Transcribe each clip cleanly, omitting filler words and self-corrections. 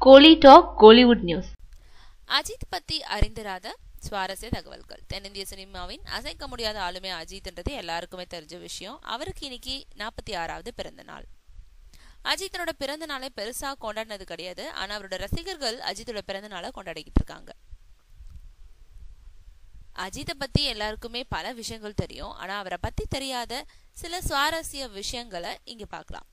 கோலி talk Kollywood news. Ajith பத்தி அறிந்திராத சுவாரஸ்ய தகவல்கள். தென்னிந்திய சினிமாவின் அசைக்க முடியாத ஆளுமை அஜித்ன்றது எல்லாருக்குமே தெரிஞ்ச விஷயம். அவருக்கு இன்னைக்கு 46வது பிறந்த நாள். அஜித்தனோட பிறந்த நாளை பெருசா கொண்டாடினது கிடையாது. ஆனா அவரோட ரசிகர்கள் அஜித்தோட பிறந்த நாளை கொண்டாடிக்கிட்டு இருக்காங்க. அஜித்தை பத்தி எல்லாருக்குமே பல விஷயங்கள் தெரியும். ஆனா அவரை பத்தி தெரியாத சில சுவாரஸ்ய விஷயங்களை இங்க பார்க்கலாம்.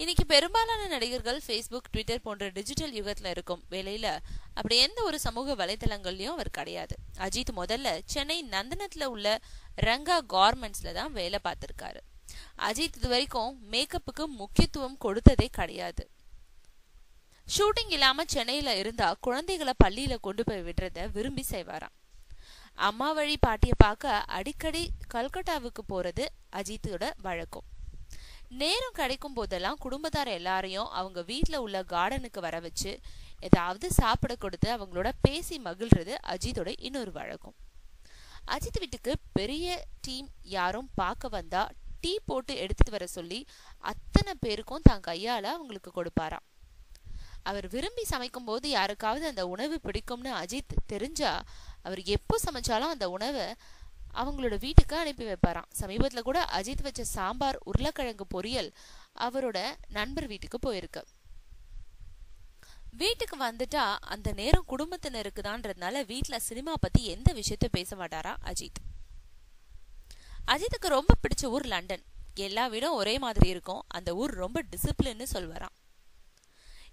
இன்னைக்கு பெரும்பாலான நடிகர்கள் ஃபேஸ்புக், ட்விட்டர் போன்ற டிஜிட்டல் யுகத்துல இருக்கும் வேலையில அப்படி எந்த ஒரு சமூக வலைதளங்கள்லயும் அவர் கிடையாது. அஜித் முதல்ல சென்னை நந்தனத்துல உள்ள ரங்கா கார்மெண்ட்ஸ்ல தான் வேலை பார்த்திருக்காரு. அஜித் இது வரைக்கும் மேக்கப்புக்கு முக்கியத்துவம் கொடுத்ததே கிடையாது. ஷூட்டிங் இல்லாம சென்னையில இருந்தா குழந்தைகளை பள்ளியில கொண்டு போய் விடுறத விரும்பி செய்வாராம். அம்மா வழி பாட்டிய பார்க்க அடிக்கடி கல்கட்டாவுக்கு போறது அஜித்தோட வழக்கம். நேரம் கிடைக்கும் போதெல்லாம் குடும்பத்தார எல்லாரையும் அவங்க வீட்டுல உள்ள கார்டனுக்கு வர வச்சு ஏதாவது சாப்பிட கொடுத்து அவங்களோட பேசி மகிழ்றது அஜித்தோட இன்னொரு வழக்கம். அஜித் வீட்டுக்கு பெரிய டீம் யாரும் பார்க்க வந்தா டீ போட்டு எடுத்துட்டு வர சொல்லி அத்தனை பேருக்கும் தான் கையால அவங்களுக்கு கொடுப்பாராம். அவர் விரும்பி சமைக்கும் போது யாருக்காவது அந்த உணவு பிடிக்கும்னு அஜித் தெரிஞ்சா அவர் எப்போ சமைச்சாலும் அந்த உணவை அவங்களோட வீட்டுக்கு அனுப்பி வைப்பாராம். சமீபத்துல கூட அஜித் வச்ச சாம்பார், உருளைக்கிழங்கு பொரியல் அவரோட நண்பர் வீட்டுக்கு போயிருக்கு. வீட்டுக்கு வந்துட்டா அந்த நேரம் குடும்பத்தினருக்கு தான்றதுனால வீட்டுல சினிமா பத்தி எந்த விஷயத்த பேச மாட்டாரா அஜித். அஜித்துக்கு ரொம்ப பிடிச்ச ஊர் லண்டன். எல்லா வீடும் ஒரே மாதிரி இருக்கும். அந்த ஊர் ரொம்ப டிசிப்ளின்னு சொல்வாராம்.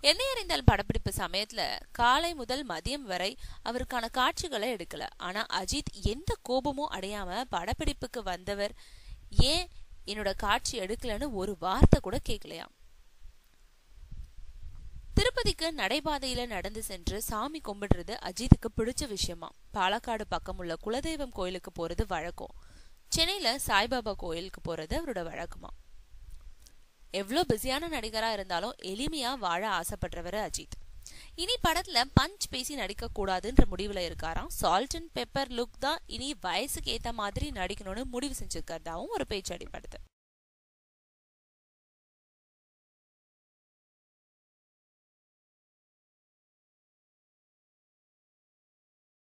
என்னை அறிந்தால் படப்பிடிப்பு சமயத்துல காலை முதல் மதியம் வரை அவருக்கான காட்சிகளை எடுக்கல. ஆனா அஜித் எந்த கோபமும் அடையாம படப்பிடிப்புக்கு வந்தவர் ஏன் என்னோட காட்சி எடுக்கலன்னு ஒரு வார்த்தை கூட கேட்கலையாம். திருப்பதிக்கு நடைபாதையில நடந்து சென்று சாமி கும்பிடுறது அஜித்துக்கு பிடிச்ச விஷயமா. பாலக்காடு பக்கம் உள்ள குலதெய்வம் கோயிலுக்கு போறது வழக்கம். சென்னையில சாய்பாபா கோயிலுக்கு போறது அவரோட வழக்கமா. எவ்வளவு பிஸியான நடிகரா இருந்தாலும் எளிமையா வாழ ஆசைப்படுறவர் அஜித். இனி படத்துல பஞ்ச் பேசி நடிக்க கூடாதுன்ற முடிவுல இருக்காராம். சால்ட் அண்ட் பெப்பர் லுக் தான் இனி வயசுக்கு ஏத்த மாதிரி நடிக்கணும்னு முடிவு செஞ்சிருக்கிறதாவும் ஒரு பேச்சு அடிப்படுது.